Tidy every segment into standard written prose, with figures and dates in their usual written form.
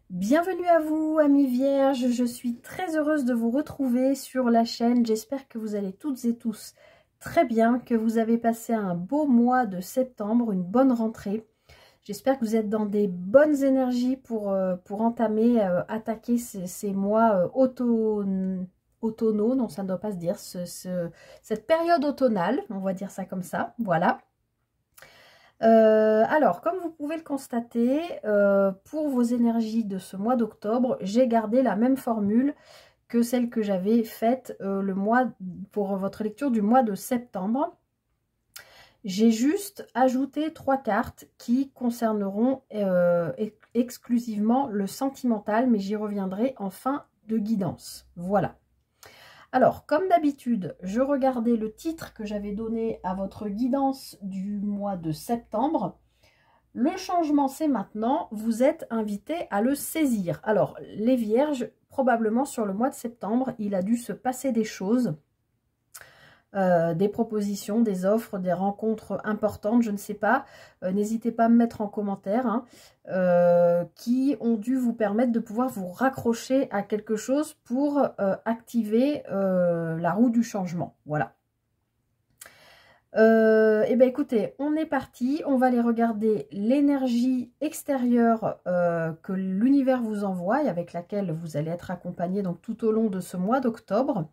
Bienvenue à vous, amis vierges. Je suis très heureuse de vous retrouver sur la chaîne. J'espère que vous allez toutes et tous très bien, que vous avez passé un beau mois de septembre, une bonne rentrée. J'espère que vous êtes dans des bonnes énergies pour entamer, attaquer ces mois automnaux. Non, ça ne doit pas se dire, cette période automnale, on va dire ça comme ça, voilà. Alors, comme vous pouvez le constater, pour vos énergies de ce mois d'octobre, j'ai gardé la même formule que celle que j'avais faite pour votre lecture du mois de septembre. J'ai juste ajouté 3 cartes qui concerneront exclusivement le sentimental, mais j'y reviendrai en fin de guidance. Voilà. Alors, comme d'habitude, je regardais le titre que j'avais donné à votre guidance du mois de septembre. Le changement, c'est maintenant. Vous êtes invités à le saisir. Alors, les vierges, probablement sur le mois de septembre, il a dû se passer des choses. Des propositions, des offres, des rencontres importantes, je ne sais pas. N'hésitez pas à me mettre en commentaire, hein, qui ont dû vous permettre de pouvoir vous raccrocher à quelque chose pour activer la roue du changement. Voilà. Et bien écoutez, on est parti. On va aller regarder l'énergie extérieure que l'univers vous envoie et avec laquelle vous allez être accompagné donc tout au long de ce mois d'octobre.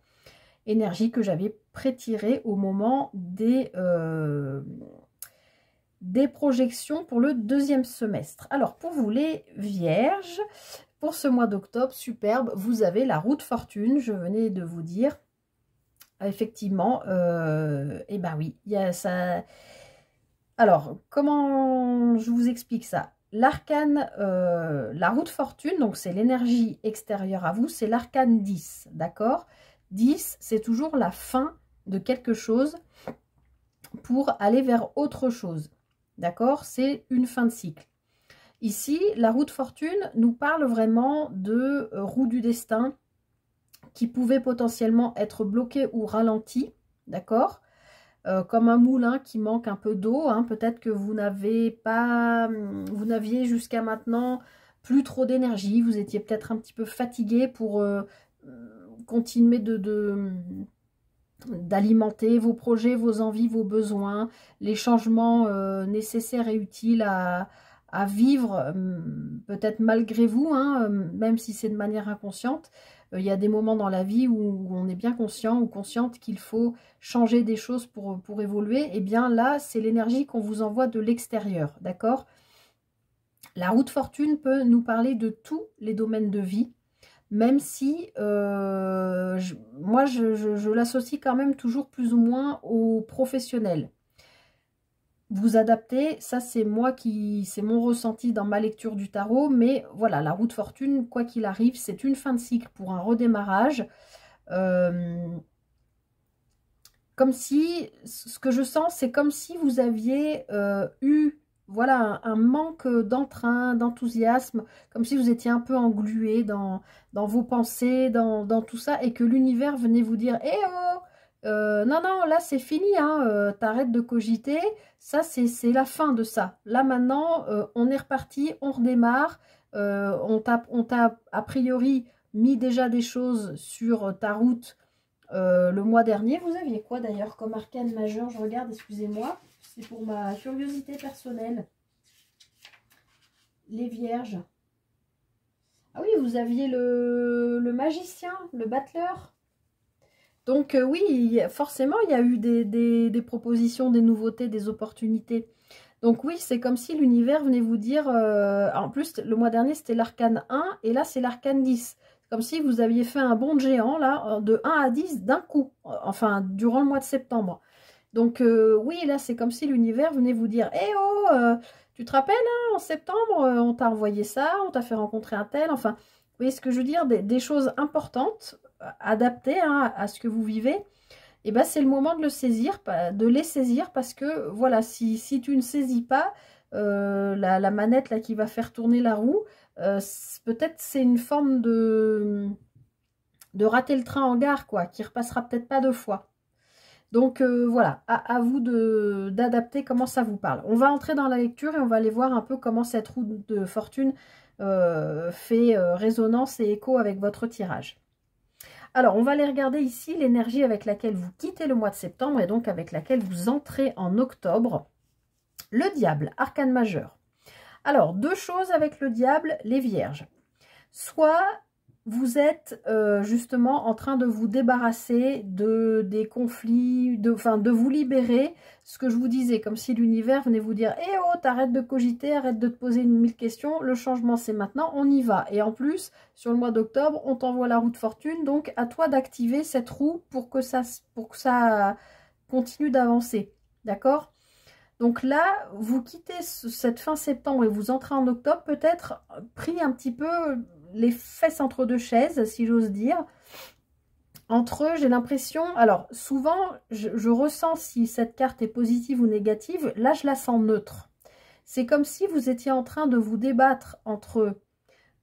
Énergie que j'avais prétirée au moment des projections pour le deuxième semestre. Alors, pour vous les vierges, pour ce mois d'octobre, superbe, vous avez la roue de fortune, je venais de vous dire. Effectivement, et ben oui, il y a ça. Alors, comment je vous explique ça? L'arcane, la roue de fortune, donc c'est l'énergie extérieure à vous, c'est l'arcane 10, d'accord? 10, c'est toujours la fin de quelque chose pour aller vers autre chose. D'accord? C'est une fin de cycle. Ici, la roue de fortune nous parle vraiment de roue du destin qui pouvait potentiellement être bloquée ou ralentie. D'accord? Comme un moulin qui manque un peu d'eau. Hein. Peut-être que vous n'aviez jusqu'à maintenant plus trop d'énergie. Vous étiez peut-être un petit peu fatigué pour continuer d'alimenter vos projets, vos envies, vos besoins, les changements nécessaires et utiles à vivre, peut-être malgré vous, hein, même si c'est de manière inconsciente. Il y a des moments dans la vie où on est bien conscient ou consciente qu'il faut changer des choses pour évoluer. Et bien là, c'est l'énergie qu'on vous envoie de l'extérieur, d'accord? La roue de fortune peut nous parler de tous les domaines de vie, même si moi, je l'associe quand même toujours plus ou moins aux professionnels. Vous adaptez, ça c'est mon ressenti dans ma lecture du tarot, mais voilà, la roue de fortune, quoi qu'il arrive, c'est une fin de cycle pour un redémarrage. Comme si, ce que je sens, c'est comme si vous aviez eu, voilà, un manque d'entrain, d'enthousiasme, comme si vous étiez un peu englué dans vos pensées, dans tout ça, et que l'univers venait vous dire, eh oh, non, non, là c'est fini, hein, t'arrêtes de cogiter, ça c'est la fin de ça. Là maintenant, on est reparti, on redémarre, on t'a a priori mis déjà des choses sur ta route. Le mois dernier, vous aviez quoi d'ailleurs comme arcane majeur? Je regarde, excusez-moi, c'est pour ma curiosité personnelle. Les vierges. Ah oui, vous aviez le magicien, le battleur. Donc oui, forcément, il y a eu des propositions, des nouveautés, des opportunités. Donc oui, c'est comme si l'univers venait vous dire... en plus, le mois dernier, c'était l'arcane 1 et là, c'est l'arcane 10. Comme si vous aviez fait un bond de géant, là, de 1 à 10 d'un coup. Enfin, durant le mois de septembre. Donc oui, là, c'est comme si l'univers venait vous dire, eh oh, tu te rappelles, hein, en septembre, on t'a envoyé ça, on t'a fait rencontrer un tel. Enfin, vous voyez ce que je veux dire, des choses importantes, adaptées, hein, à ce que vous vivez. Et ben c'est le moment de le saisir, de les saisir, parce que voilà, si tu ne saisis pas la manette là qui va faire tourner la roue, peut-être c'est une forme de rater le train en gare, quoi, qui repassera peut-être pas 2 fois. Donc voilà, à vous d'adapter comment ça vous parle. On va entrer dans la lecture et on va aller voir un peu comment cette roue de fortune fait résonance et écho avec votre tirage. Alors, on va aller regarder ici l'énergie avec laquelle vous quittez le mois de septembre et donc avec laquelle vous entrez en octobre. Le diable, arcane majeur. Alors, deux choses avec le diable, les vierges. Soit vous êtes justement en train de vous débarrasser des conflits, de vous libérer, ce que je vous disais, comme si l'univers venait vous dire « Eh oh, t'arrêtes de cogiter, arrête de te poser 1000 questions, le changement c'est maintenant, on y va ». Et en plus, sur le mois d'octobre, on t'envoie la roue de fortune, donc à toi d'activer cette roue pour que ça continue d'avancer, d'accord ? Donc là, vous quittez cette fin septembre et vous entrez en octobre, peut-être pris un petit peu les fesses entre deux chaises, si j'ose dire. Entre eux, j'ai l'impression... Alors, souvent, je ressens si cette carte est positive ou négative. Là, je la sens neutre. C'est comme si vous étiez en train de vous débattre entre...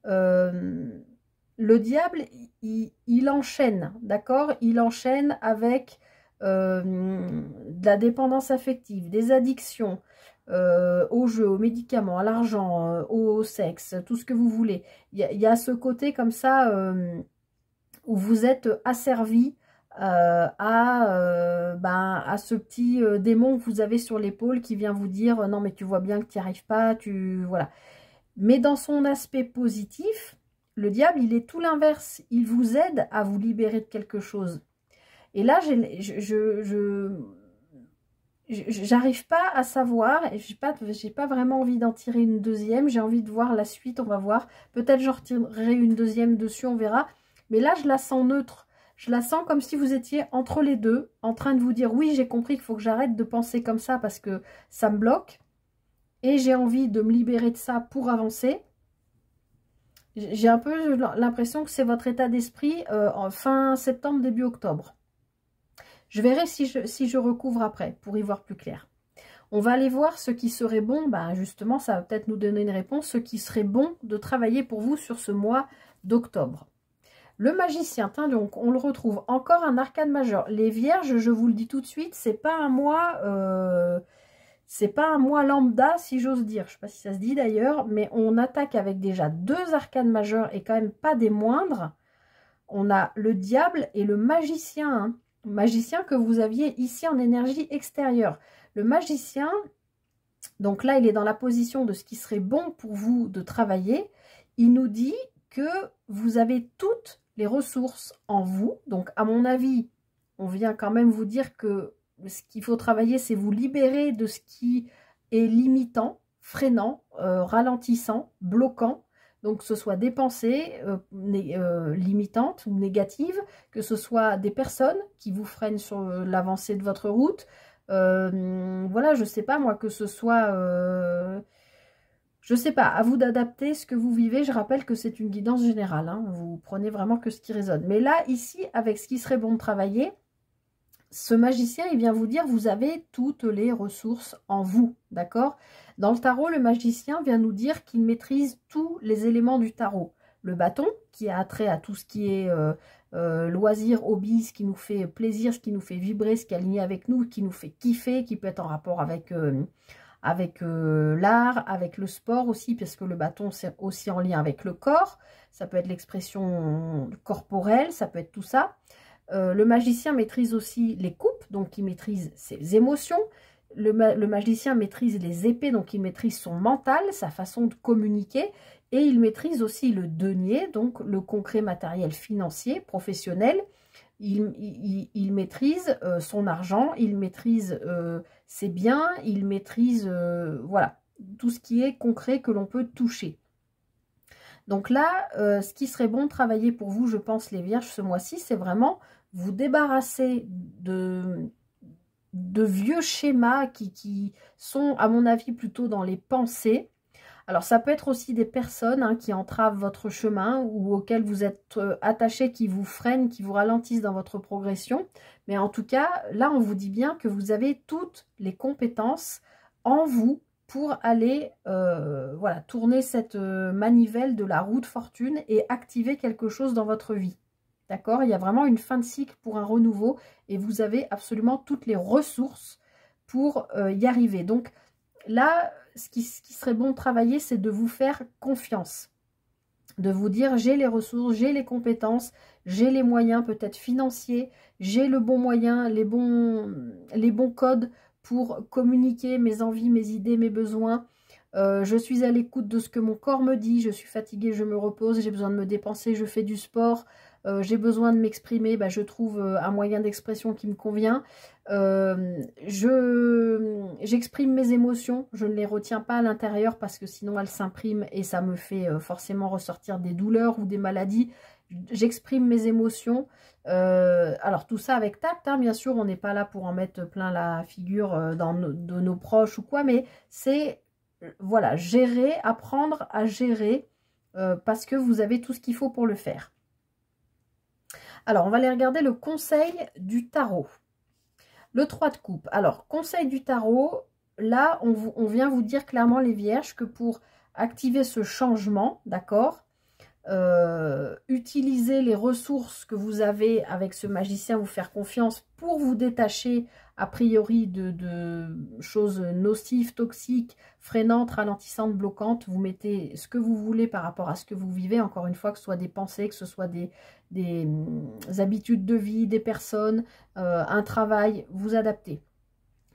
le diable, il enchaîne, d'accord? Il enchaîne avec... de la dépendance affective, des addictions aux jeux, aux médicaments, à l'argent, au sexe, tout ce que vous voulez. Il y a ce côté comme ça où vous êtes asservi à ce petit démon que vous avez sur l'épaule qui vient vous dire non mais tu vois bien que tu n'y arrives pas, voilà. Mais dans son aspect positif, le diable il est tout l'inverse, il vous aide à vous libérer de quelque chose. Et là, j'arrive pas à savoir, et j'ai pas vraiment envie d'en tirer une deuxième, j'ai envie de voir la suite, on va voir. Peut-être j'en retirerai une deuxième dessus, on verra. Mais là, je la sens neutre. Je la sens comme si vous étiez entre les deux, en train de vous dire, oui, j'ai compris qu'il faut que j'arrête de penser comme ça parce que ça me bloque. Et j'ai envie de me libérer de ça pour avancer. J'ai un peu l'impression que c'est votre état d'esprit en fin septembre, début octobre. Je verrai si je recouvre après, pour y voir plus clair. On va aller voir ce qui serait bon, justement, ça va peut-être nous donner une réponse, ce qui serait bon de travailler pour vous sur ce mois d'octobre. Le magicien, donc on le retrouve, encore un arcane majeur. Les vierges, je vous le dis tout de suite, c'est pas un mois lambda, si j'ose dire. Je ne sais pas si ça se dit d'ailleurs, mais on attaque avec déjà deux arcanes majeurs et quand même pas des moindres. On a le diable et le magicien, hein. Magicien que vous aviez ici en énergie extérieure. Le magicien, donc là, il est dans la position de ce qui serait bon pour vous de travailler. Il nous dit que vous avez toutes les ressources en vous. Donc, à mon avis, on vient quand même vous dire que ce qu'il faut travailler, c'est vous libérer de ce qui est limitant, freinant, ralentissant, bloquant. Donc, que ce soit des pensées limitantes ou négatives, que ce soit des personnes qui vous freinent sur l'avancée de votre route. Voilà, je sais pas moi, que ce soit... je sais pas, à vous d'adapter ce que vous vivez. Je rappelle que c'est une guidance générale, hein, vous prenez vraiment que ce qui résonne. Mais là, ici, avec ce qui serait bon de travailler, ce magicien, il vient vous dire, vous avez toutes les ressources en vous, d'accord? Dans le tarot, le magicien vient nous dire qu'il maîtrise tous les éléments du tarot. Le bâton, qui a trait à tout ce qui est loisir, hobby, ce qui nous fait plaisir, ce qui nous fait vibrer, ce qui est aligné avec nous, qui nous fait kiffer, qui peut être en rapport avec l'art, avec le sport aussi, parce que le bâton, c'est aussi en lien avec le corps. Ça peut être l'expression corporelle, ça peut être tout ça. Le magicien maîtrise aussi les coupes, donc il maîtrise ses émotions. Le magicien maîtrise les épées, donc il maîtrise son mental, sa façon de communiquer. Et il maîtrise aussi le denier, donc le concret matériel financier, professionnel. Il maîtrise son argent, il maîtrise ses biens, il maîtrise voilà, tout ce qui est concret que l'on peut toucher. Donc là, ce qui serait bon de travailler pour vous, je pense, les vierges, ce mois-ci, c'est vraiment vous débarrasser de vieux schémas qui sont, à mon avis, plutôt dans les pensées. Alors, ça peut être aussi des personnes hein, qui entravent votre chemin ou auxquelles vous êtes attachés, qui vous freinent, qui vous ralentissent dans votre progression. Mais en tout cas, là, on vous dit bien que vous avez toutes les compétences en vous pour aller voilà, tourner cette manivelle de la roue de fortune et activer quelque chose dans votre vie. D'accord? Il y a vraiment une fin de cycle pour un renouveau et vous avez absolument toutes les ressources pour y arriver. Donc là, ce qui serait bon de travailler, c'est de vous faire confiance. de vous dire j'ai les ressources, j'ai les compétences, j'ai les moyens peut-être financiers, j'ai le bon moyen, les bons codes pour communiquer mes envies, mes idées, mes besoins. Je suis à l'écoute de ce que mon corps me dit, je suis fatiguée, je me repose, j'ai besoin de me dépenser, je fais du sport, j'ai besoin de m'exprimer, bah, je trouve un moyen d'expression qui me convient. J'exprime mes émotions, je ne les retiens pas à l'intérieur parce que sinon elles s'impriment et ça me fait forcément ressortir des douleurs ou des maladies. J'exprime mes émotions. Alors tout ça avec tact, hein, bien sûr, on n'est pas là pour en mettre plein la figure de nos proches ou quoi, mais c'est voilà, gérer, apprendre à gérer parce que vous avez tout ce qu'il faut pour le faire. Alors, on va aller regarder le conseil du tarot. Le 3 de coupe. Alors, conseil du tarot, là, on vient vous dire clairement, les vierges, que pour activer ce changement, d'accord, utilisez les ressources que vous avez avec ce magicien, vous faire confiance pour vous détacher a priori de choses nocives, toxiques, freinantes, ralentissantes, bloquantes. Vous mettez ce que vous voulez par rapport à ce que vous vivez, encore une fois, que ce soit des pensées, que ce soit des habitudes de vie, des personnes, un travail, vous adaptez.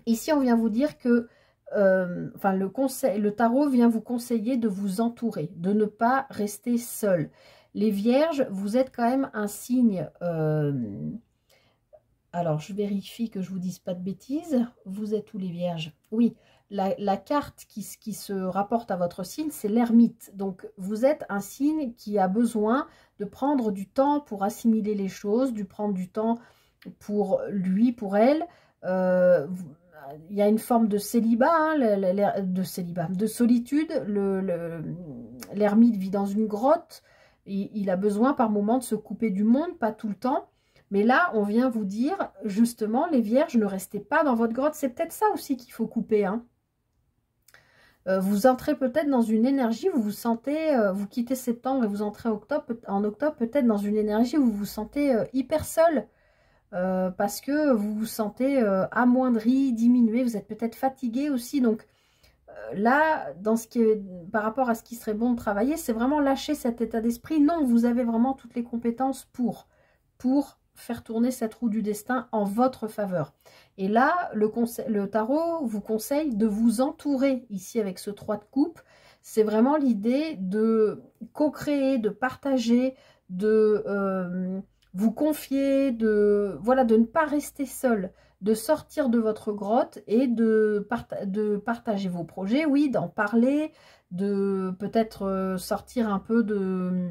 Ici, on vient vous dire que enfin, le tarot vient vous conseiller de vous entourer, de ne pas rester seul. Les vierges, vous êtes quand même un signe... alors, je vérifie que je ne vous dise pas de bêtises. Vous êtes où les vierges? Oui, la carte qui se rapporte à votre signe, c'est l'ermite. Donc, vous êtes un signe qui a besoin de prendre du temps pour assimiler les choses, de prendre du temps pour lui, pour elle. Il y a une forme de célibat, hein, de solitude. L'ermite vit dans une grotte. Il a besoin par moment de se couper du monde, pas tout le temps. Mais là, on vient vous dire, justement, les vierges, ne restez pas dans votre grotte. C'est peut-être ça aussi qu'il faut couper. Hein. Vous entrez peut-être dans une énergie, vous vous sentez, vous quittez septembre et vous entrez en octobre, peut-être dans une énergie où vous vous sentez hyper seul. Parce que vous vous sentez amoindri, diminué, vous êtes peut-être fatigué aussi. Donc là, par rapport à ce qui serait bon de travailler, c'est vraiment lâcher cet état d'esprit. Non, vous avez vraiment toutes les compétences pour faire tourner cette roue du destin en votre faveur. Et là, le tarot vous conseille de vous entourer ici avec ce 3 de coupe. C'est vraiment l'idée de co-créer, de partager, de vous confier, de ne pas rester seul, de sortir de votre grotte et de partager vos projets, oui, d'en parler, de peut-être sortir un peu de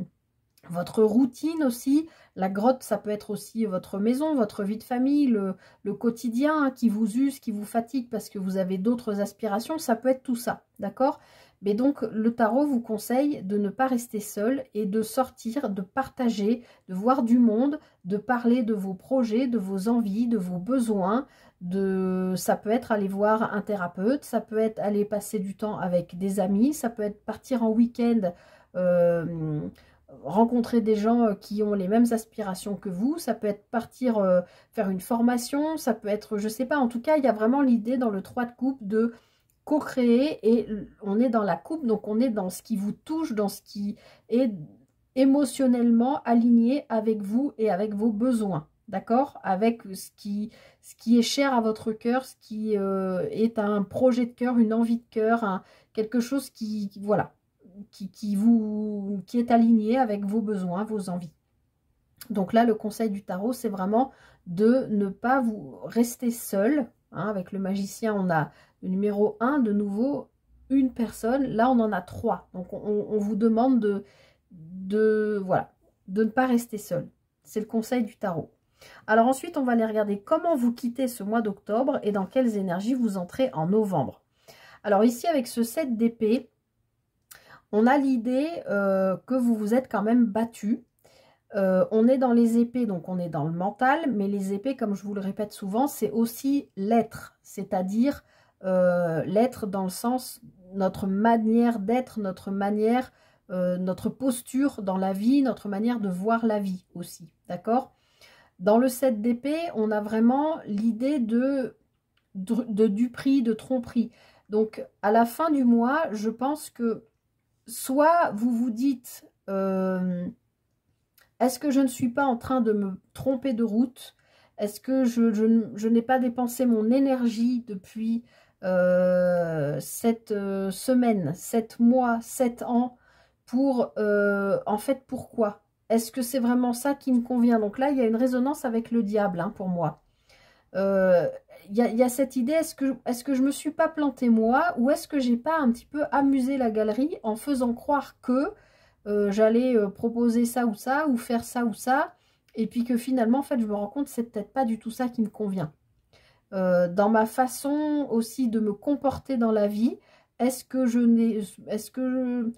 votre routine aussi. La grotte, ça peut être aussi votre maison, votre vie de famille, le quotidien hein, qui vous use, qui vous fatigue parce que vous avez d'autres aspirations. Ça peut être tout ça, d'accord? Mais donc, le tarot vous conseille de ne pas rester seul et de sortir, de partager, de voir du monde, de parler de vos projets, de vos envies, de vos besoins. Ça peut être aller voir un thérapeute, ça peut être aller passer du temps avec des amis, ça peut être partir en week-end, rencontrer des gens qui ont les mêmes aspirations que vous, ça peut être partir faire une formation, ça peut être, je sais pas, en tout cas, il y a vraiment l'idée dans le 3 de coupe de co-créer et on est dans la coupe, donc on est dans ce qui vous touche, dans ce qui est émotionnellement aligné avec vous et avec vos besoins, d'accord? Avec ce qui est cher à votre cœur, ce qui est un projet de cœur, une envie de cœur, quelque chose voilà, qui est aligné avec vos besoins, vos envies. Donc là, le conseil du tarot, c'est vraiment de ne pas vous rester seul. Hein, avec le magicien, on a le numéro 1, de nouveau, une personne. Là, on en a 3. Donc, on vous demande voilà, de ne pas rester seul. C'est le conseil du tarot. Alors ensuite, on va aller regarder comment vous quittez ce mois d'octobre et dans quelles énergies vous entrez en novembre. Alors ici, avec ce 7 d'épée, on a l'idée que vous vous êtes quand même battu. On est dans les épées, donc on est dans le mental, mais les épées, comme je vous le répète souvent, c'est aussi l'être, c'est-à-dire l'être dans le sens, notre manière d'être, notre posture dans la vie, notre manière de voir la vie aussi, d'accord? Dans le 7 d'épée, on a vraiment l'idée de duperie, de tromperie. Donc, à la fin du mois, je pense que soit vous vous dites est-ce que je ne suis pas en train de me tromper de route? Est-ce que je n'ai pas dépensé mon énergie depuis 7 semaines, 7 mois, 7 ans pour... en fait, pourquoi? Est-ce que c'est vraiment ça qui me convient? Donc là, il y a une résonance avec le diable, hein, pour moi. Il y a cette idée, est-ce que je me suis pas plantée moi, ou est-ce que j'ai pas un petit peu amusé la galerie en faisant croire que j'allais proposer ça, ou faire ça ou ça, et puis que finalement, en fait, je me rends compte que c'est peut-être pas du tout ça qui me convient. Dans ma façon aussi de me comporter dans la vie, est-ce que je n'ai... Est-ce que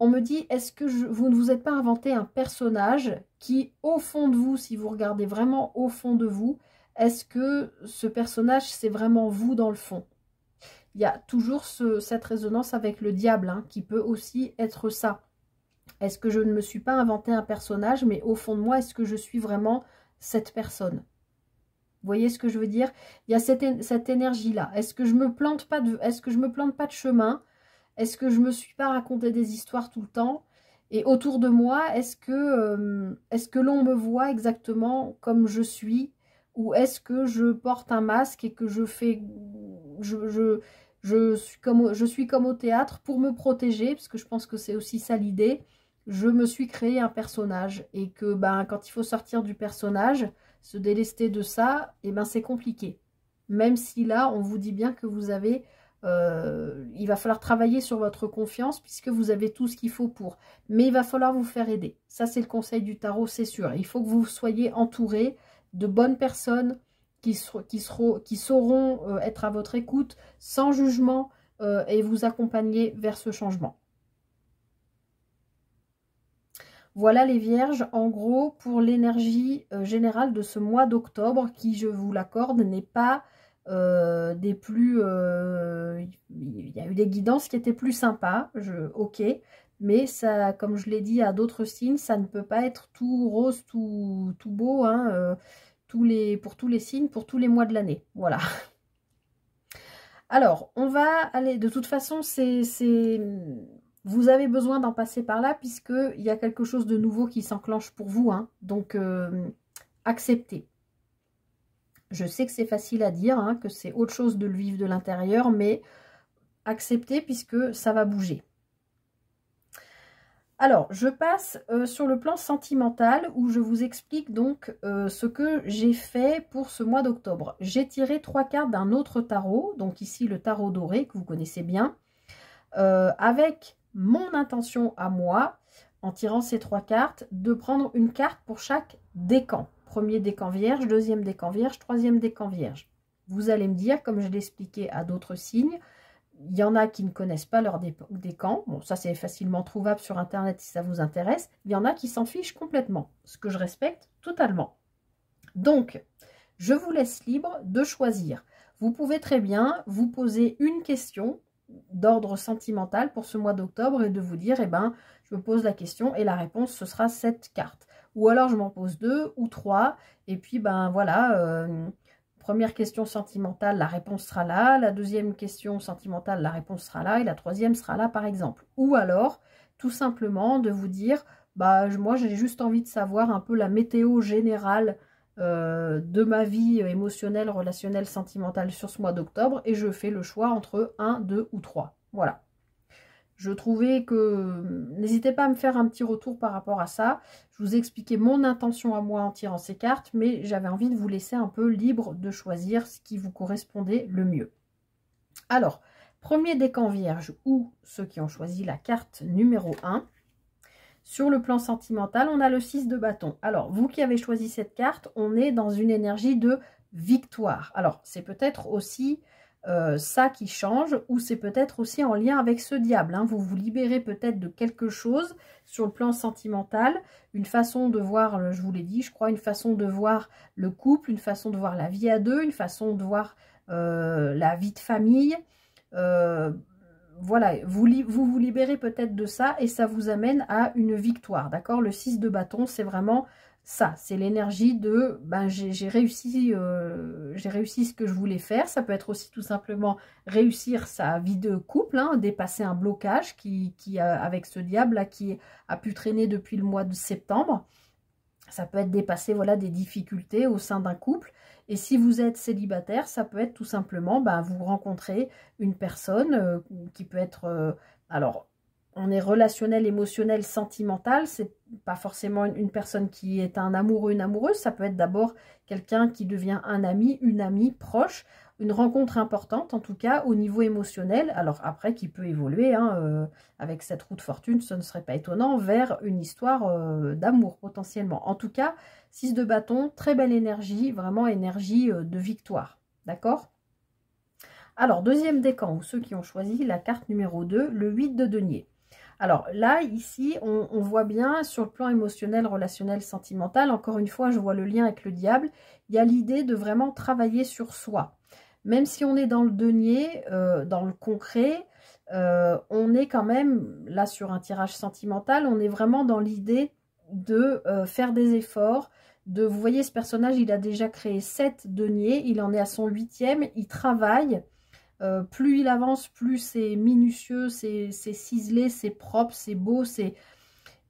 on me dit, est-ce que vous ne vous êtes pas inventé un personnage qui, au fond de vous, si vous regardez vraiment au fond de vous, est-ce que ce personnage, c'est vraiment vous dans le fond? Il y a toujours cette résonance avec le diable, hein, qui peut aussi être ça. Est-ce que je ne me suis pas inventé un personnage, mais au fond de moi, est-ce que je suis vraiment cette personne? Vous voyez ce que je veux dire? Il y a cette énergie-là. Est-ce que je me plante pas de, est-ce que je me plante pas de chemin? Est-ce que je me suis pas raconté des histoires tout le temps? Et autour de moi, est-ce que l'on me voit exactement comme je suis? Ou est-ce que je porte un masque et que je fais... je suis comme au théâtre pour me protéger, parce que je pense que c'est aussi ça l'idée. Je me suis créé un personnage et que ben, quand il faut sortir du personnage, se délester de ça, et ben, c'est compliqué. Même si là, on vous dit bien que vous avez... il va falloir travailler sur votre confiance puisque vous avez tout ce qu'il faut pour. Mais il va falloir vous faire aider. Ça, c'est le conseil du tarot, c'est sûr. Il faut que vous soyez entouré de bonnes personnes qui sauront être à votre écoute sans jugement et vous accompagner vers ce changement. Voilà les vierges, en gros, pour l'énergie générale de ce mois d'octobre qui, je vous l'accorde, n'est pas des plus... il y a eu des guidances qui étaient plus sympas, ok, mais ça, comme je l'ai dit à d'autres signes, ça ne peut pas être tout rose, tout beau, hein, pour tous les signes, pour tous les mois de l'année, voilà. Alors, on va aller, de toute façon, vous avez besoin d'en passer par là puisqu'il y a quelque chose de nouveau qui s'enclenche pour vous, hein, donc acceptez. Je sais que c'est facile à dire, hein, que c'est autre chose de le vivre de l'intérieur, mais acceptez puisque ça va bouger. Alors, je passe sur le plan sentimental où je vous explique donc ce que j'ai fait pour ce mois d'octobre. J'ai tiré 3 cartes d'un autre tarot, donc ici le tarot doré que vous connaissez bien, avec mon intention à moi, en tirant ces 3 cartes, de prendre une carte pour chaque décan. Premier décan vierge, deuxième décan vierge, troisième décan vierge. Vous allez me dire, comme je l'ai expliqué à d'autres signes, il y en a qui ne connaissent pas leur décan. Bon, ça c'est facilement trouvable sur Internet si ça vous intéresse. Il y en a qui s'en fichent complètement, ce que je respecte totalement. Donc, je vous laisse libre de choisir. Vous pouvez très bien vous poser une question d'ordre sentimental pour ce mois d'octobre et de vous dire, eh ben, je me pose la question et la réponse, ce sera cette carte. Ou alors, je m'en pose 2 ou 3 et puis, ben voilà... Première question sentimentale, la réponse sera là. La deuxième question sentimentale, la réponse sera là. Et la troisième sera là, par exemple. Ou alors, tout simplement, de vous dire, bah, moi, j'ai juste envie de savoir un peu la météo générale de ma vie émotionnelle, relationnelle, sentimentale sur ce mois d'octobre. Et je fais le choix entre 1, 2 ou 3. Voilà. Je trouvais que... N'hésitez pas à me faire un petit retour par rapport à ça. Je vous ai expliqué mon intention à moi en tirant ces cartes, mais j'avais envie de vous laisser un peu libre de choisir ce qui vous correspondait le mieux. Alors, premier décan vierge ou ceux qui ont choisi la carte numéro 1. Sur le plan sentimental, on a le 6 de bâton. Alors, vous qui avez choisi cette carte, on est dans une énergie de victoire. Alors, c'est peut-être aussi... ça qui change, ou c'est peut-être aussi en lien avec ce diable, hein. Vous vous libérez peut-être de quelque chose sur le plan sentimental, une façon de voir, je vous l'ai dit, je crois, une façon de voir le couple, une façon de voir la vie à deux, une façon de voir la vie de famille, voilà, vous vous libérez peut-être de ça et ça vous amène à une victoire, d'accord? Le 6 de bâton, c'est vraiment ça. C'est l'énergie de ben, j'ai réussi ce que je voulais faire. Ça peut être aussi tout simplement réussir sa vie de couple, hein, dépasser un blocage avec ce diable là qui a pu traîner depuis le mois de septembre. Ça peut être dépasser voilà, des difficultés au sein d'un couple. Et si vous êtes célibataire, ça peut être tout simplement, ben, vous rencontrez une personne qui peut être... alors, on est relationnel, émotionnel, sentimental. C'est pas forcément une personne qui est un amoureux, une amoureuse. Ça peut être d'abord quelqu'un qui devient un ami, une amie proche. Une rencontre importante, en tout cas, au niveau émotionnel. Alors après, qui peut évoluer, hein, avec cette roue de fortune, ce ne serait pas étonnant, vers une histoire d'amour, potentiellement. En tout cas, 6 de bâton, très belle énergie, vraiment énergie de victoire. D'accord? Alors, deuxième décan, ou ceux qui ont choisi la carte numéro 2, le 8 de denier. Alors là, ici, on voit bien sur le plan émotionnel, relationnel, sentimental, encore une fois, je vois le lien avec le diable, il y a l'idée de vraiment travailler sur soi. Même si on est dans le denier, dans le concret, on est quand même, là sur un tirage sentimental, on est vraiment dans l'idée de faire des efforts. Vous voyez, ce personnage, il a déjà créé 7 deniers, il en est à son 8e, il travaille. Plus il avance, plus c'est minutieux, c'est ciselé, c'est propre, c'est beau. Il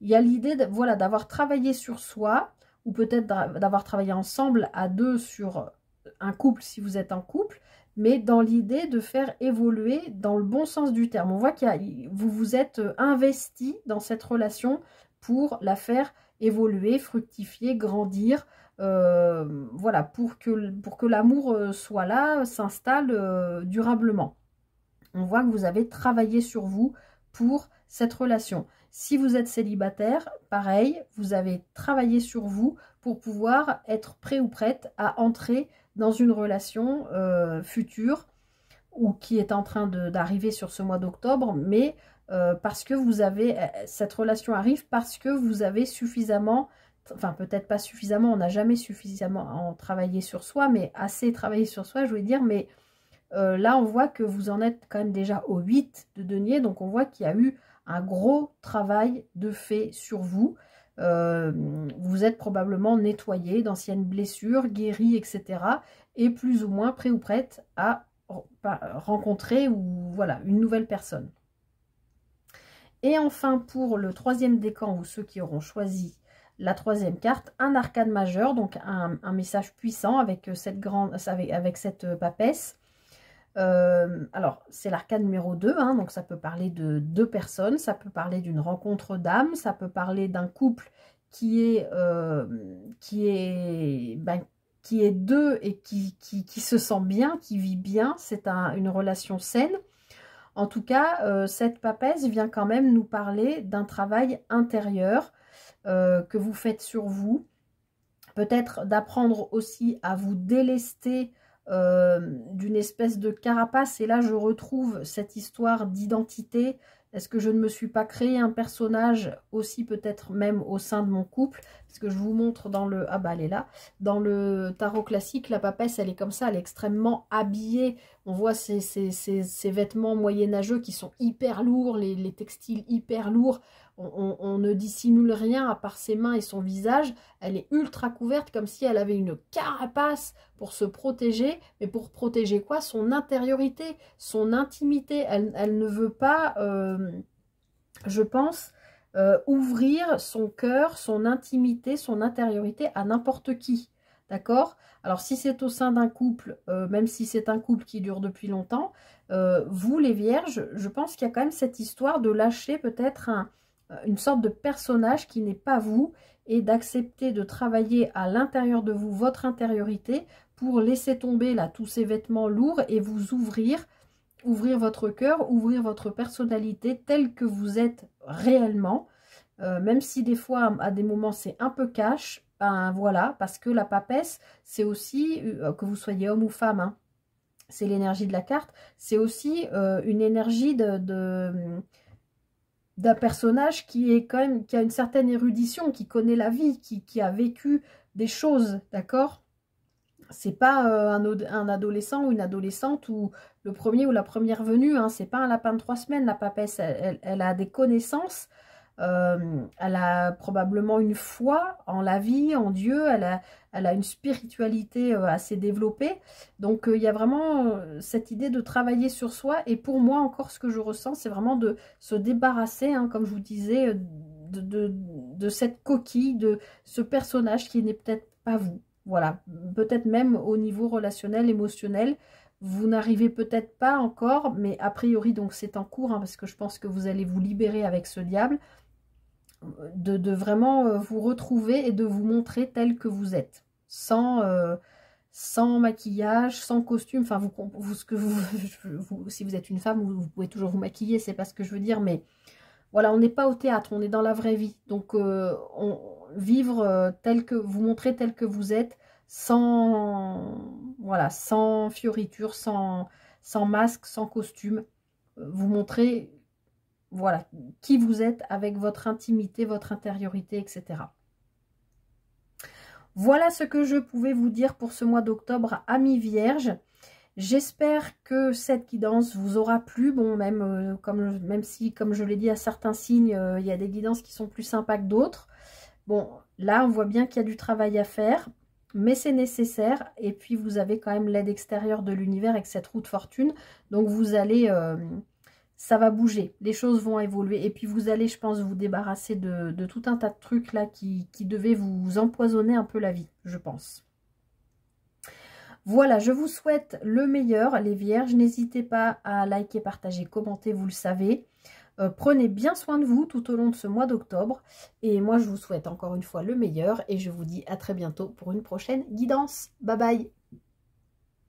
y a l'idée voilà, d'avoir travaillé sur soi, ou peut-être d'avoir travaillé ensemble à deux sur un couple si vous êtes en couple, mais dans l'idée de faire évoluer dans le bon sens du terme. On voit que vous vous êtes investi dans cette relation pour la faire évoluer, fructifier, grandir. Voilà, pour que l'amour soit là, s'installe durablement. On voit que vous avez travaillé sur vous pour cette relation. Si vous êtes célibataire, pareil, vous avez travaillé sur vous pour pouvoir être prêt ou prête à entrer dans une relation future ou qui est en train d'arriver sur ce mois d'octobre, mais parce que vous avez, cette relation arrive parce que vous avez suffisamment, enfin peut-être pas suffisamment, on n'a jamais suffisamment travaillé sur soi, mais assez travaillé sur soi, je voulais dire, mais là on voit que vous en êtes quand même déjà au 8 de denier, donc on voit qu'il y a eu un gros travail de fait sur vous. Vous êtes probablement nettoyé d'anciennes blessures, guéri, etc. et plus ou moins prêt ou prête à rencontrer ou voilà une nouvelle personne. Et enfin, pour le troisième décan, ou ceux qui auront choisi la troisième carte, un arcane majeur, donc un message puissant avec cette papesse. Alors, c'est l'arcane numéro 2, hein, donc ça peut parler de 2 personnes, ça peut parler d'une rencontre d'âme, ça peut parler d'un couple qui est 2 et qui se sent bien, qui vit bien, c'est une relation saine. En tout cas, cette papesse vient quand même nous parler d'un travail intérieur que vous faites sur vous. Peut-être d'apprendre aussi à vous délester d'une espèce de carapace. Et là, je retrouve cette histoire d'identité. Est-ce que je ne me suis pas créé un personnage aussi peut-être même au sein de mon couple? Parce que je vous montre dans le... Ah bah elle est là. Dans le tarot classique, la papesse, elle est comme ça, elle est extrêmement habillée. On voit ces vêtements moyenâgeux qui sont hyper lourds, les textiles hyper lourds. On ne dissimule rien à part ses mains et son visage. Elle est ultra couverte comme si elle avait une carapace pour se protéger. Mais pour protéger quoi? Son intériorité, son intimité. Elle ne veut pas, je pense, ouvrir son cœur, son intimité, son intériorité à n'importe qui. D'accord? Alors si c'est au sein d'un couple, même si c'est un couple qui dure depuis longtemps, vous les vierges, je pense qu'il y a quand même cette histoire de lâcher peut-être une sorte de personnage qui n'est pas vous et d'accepter de travailler à l'intérieur de vous, votre intériorité, pour laisser tomber là tous ces vêtements lourds et vous ouvrir votre cœur, ouvrir votre personnalité telle que vous êtes réellement, même si des fois à des moments c'est un peu cash, ben voilà, parce que la papesse c'est aussi, que vous soyez homme ou femme, hein, c'est l'énergie de la carte, c'est aussi une énergie d'un personnage qui est quand même, qui a une certaine érudition, qui connaît la vie, qui a vécu des choses, d'accord? C'est pas un adolescent ou une adolescente ou le premier ou la première venue, hein, c'est pas un lapin de 3 semaines, la papesse, elle a des connaissances, Elle a probablement une foi en la vie, en Dieu, elle a une spiritualité assez développée. Donc il y a vraiment cette idée de travailler sur soi. Et pour moi, encore, ce que je ressens, c'est vraiment de se débarrasser, hein, comme je vous disais, de cette coquille, de ce personnage qui n'est peut-être pas vous. Voilà, peut-être même au niveau relationnel, émotionnel, vous n'arrivez peut-être pas encore, mais a priori, donc c'est en cours, hein, parce que je pense que vous allez vous libérer avec ce diable, de vraiment vous retrouver et de vous montrer tel que vous êtes, sans maquillage, sans costume, enfin, si vous êtes une femme, vous pouvez toujours vous maquiller, c'est pas ce que je veux dire, mais voilà, on n'est pas au théâtre, on est dans la vraie vie, donc vivre tel que, vous montrer tel que vous êtes, voilà, sans fioriture, sans masque, sans costume, vous montrer, voilà, qui vous êtes avec votre intimité, votre intériorité, etc. Voilà ce que je pouvais vous dire pour ce mois d'octobre, amis vierges. J'espère que cette guidance vous aura plu. Bon, même si, comme je l'ai dit, à certains signes, il y a des guidances qui sont plus sympas que d'autres. Bon, là, on voit bien qu'il y a du travail à faire, mais c'est nécessaire. Et puis, vous avez quand même l'aide extérieure de l'univers avec cette roue de fortune. Donc, vous allez... ça va bouger, les choses vont évoluer. Et puis, vous allez, je pense, vous débarrasser de tout un tas de trucs là qui devaient vous empoisonner un peu la vie, je pense. Voilà, je vous souhaite le meilleur, les vierges. N'hésitez pas à liker, partager, commenter, vous le savez. Prenez bien soin de vous tout au long de ce mois d'octobre. Et moi, je vous souhaite encore une fois le meilleur. Et je vous dis à très bientôt pour une prochaine guidance. Bye bye!